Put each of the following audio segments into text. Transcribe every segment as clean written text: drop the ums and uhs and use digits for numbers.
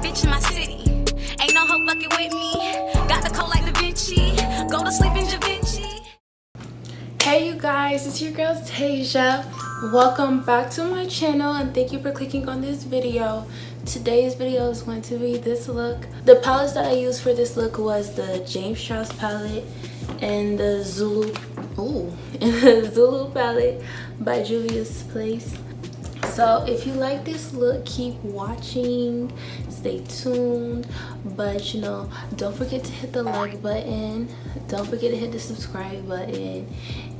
bad bitch in my city. Ain't no hoe fucking with me. Got the cold like Da Vinci. Go to sleep in Juvias. Hey you guys, it's your girl Tassja. Welcome back to my channel and thank you for clicking on this video. Today's video is going to be this look. The palettes that I used for this look was the James Charles palette and the Zulu palette by Juvias Place. So if you like this look, keep watching, stay tuned, but you know, don't forget to hit the like button, don't forget to hit the subscribe button,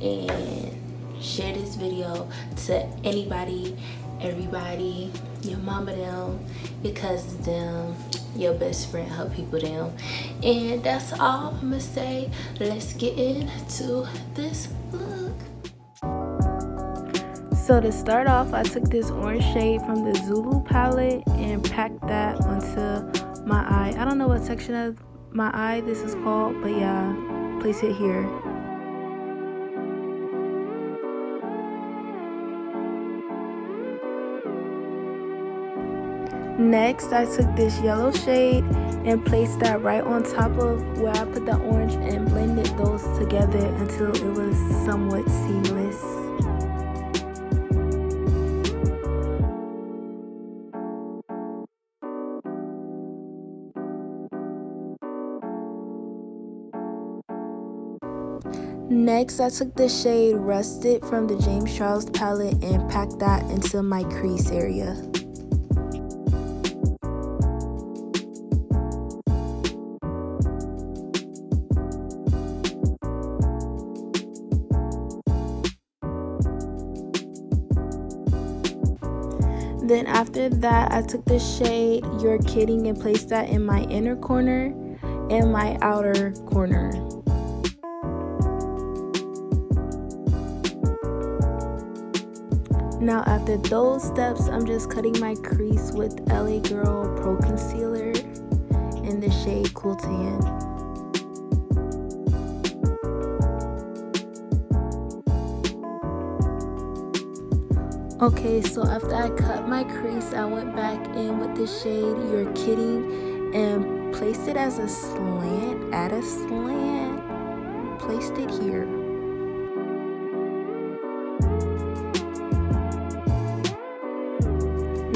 and share this video to anybody, everybody, your mama them, your cousins them, your best friend, her people them. And that's all I'm gonna say. Let's get into this look. So to start off, I took this orange shade from the Zulu palette and packed that onto my eye. I don't know what section of my eye this is called, but yeah, place it here. Next, I took this yellow shade and placed that right on top of where I put the orange and blended those together until it was somewhat seamless. Next, I took the shade Rusted from the James Charles palette and packed that into my crease area. Then after that, I took the shade You're Kidding and placed that in my inner corner and my outer corner. Now after those steps, I'm just cutting my crease with LA Girl Pro Concealer in the shade Cool Tan. Okay, so after I cut my crease, I went back in with the shade You're Kidding and placed it as a slant, placed it here.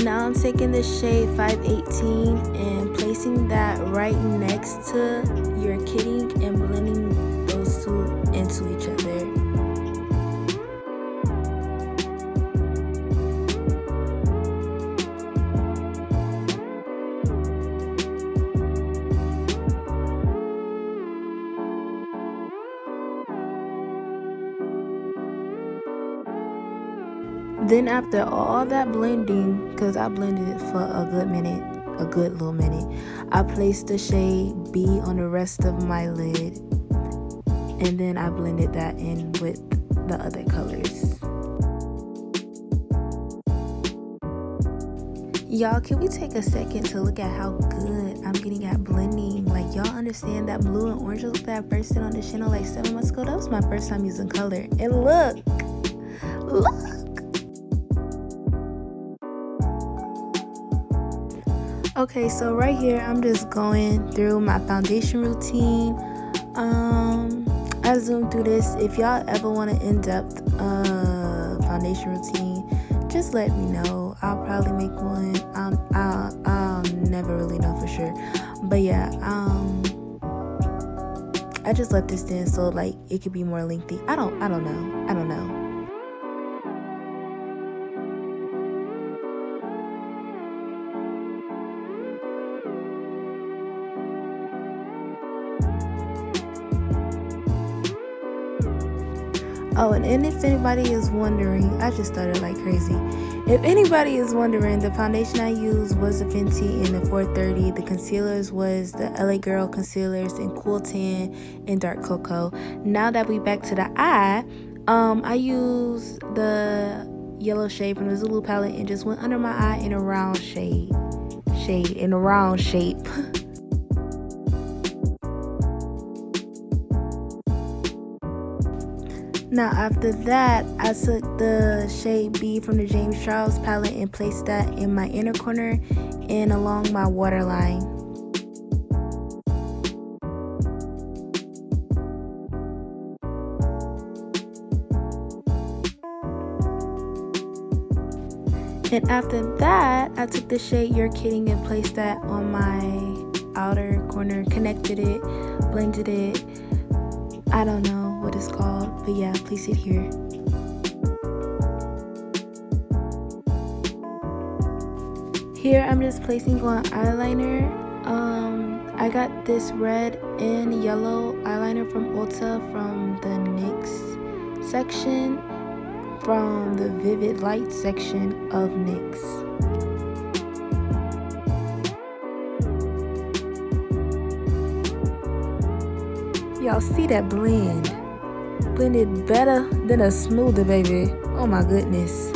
Now I'm taking the shade 518 and placing that right next to You're Kidding and blending those two into each other. Then after all that blending, because I blended it for a good little minute, I placed the shade B on the rest of my lid. And then I blended that in with the other colors. Y'all, can we take a second to look at how good I'm getting at blending? Like, y'all understand that blue and orange look that I first did on the channel like 7 months ago? That was my first time using color. And look. Okay, so right here I'm just going through my foundation routine. I zoomed through this. If y'all ever want an in-depth foundation routine, just let me know. I'll probably make one. I'll never really know for sure, but yeah, I just left this in so like it could be more lengthy. I don't know. Oh, and if anybody is wondering, I just started like crazy. If anybody is wondering, the foundation I used was the Fenty in the 430. The concealers was the LA Girl concealers in Cool Tan and Dark Cocoa. Now that we back to the eye, I used the yellow shade from the Zulu palette and just went under my eye in a round shape. Now after that, I took the shade B from the James Charles palette and placed that in my inner corner and along my waterline. And after that, I took the shade You're Kidding and placed that on my outer corner, connected it, blended it. I don't know what it's called, but yeah, place it here. Here I'm just placing on eyeliner. I got this red and yellow eyeliner from Ulta from the NYX section, from the Vivid Light section of NYX. Y'all see that blend? Blended better than a smoother, baby. Oh my goodness.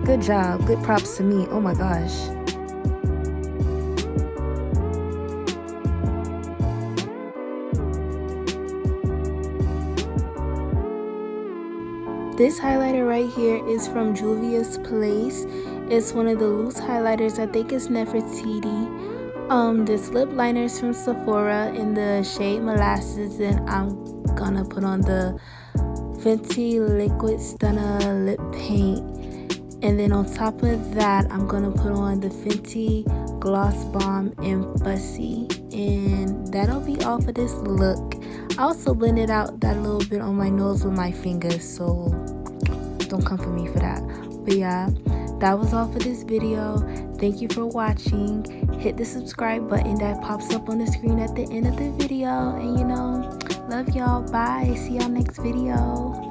Good job. Good props to me. Oh my gosh. This highlighter right here is from Juvias Place. It's one of the loose highlighters. I think it's Nefertiti. This lip liner is from Sephora in the shade Molasses, and I'm gonna put on the Fenty Liquid Stunner lip paint. And then on top of that, I'm gonna put on the Fenty Gloss Bomb in Fussy. And that'll be all for this look. I also blended out that little bit on my nose with my fingers, so don't come for me for that. But yeah, that was all for this video. Thank you for watching. Hit the subscribe button that pops up on the screen at the end of the video. And you know, love y'all. Bye. See y'all next video.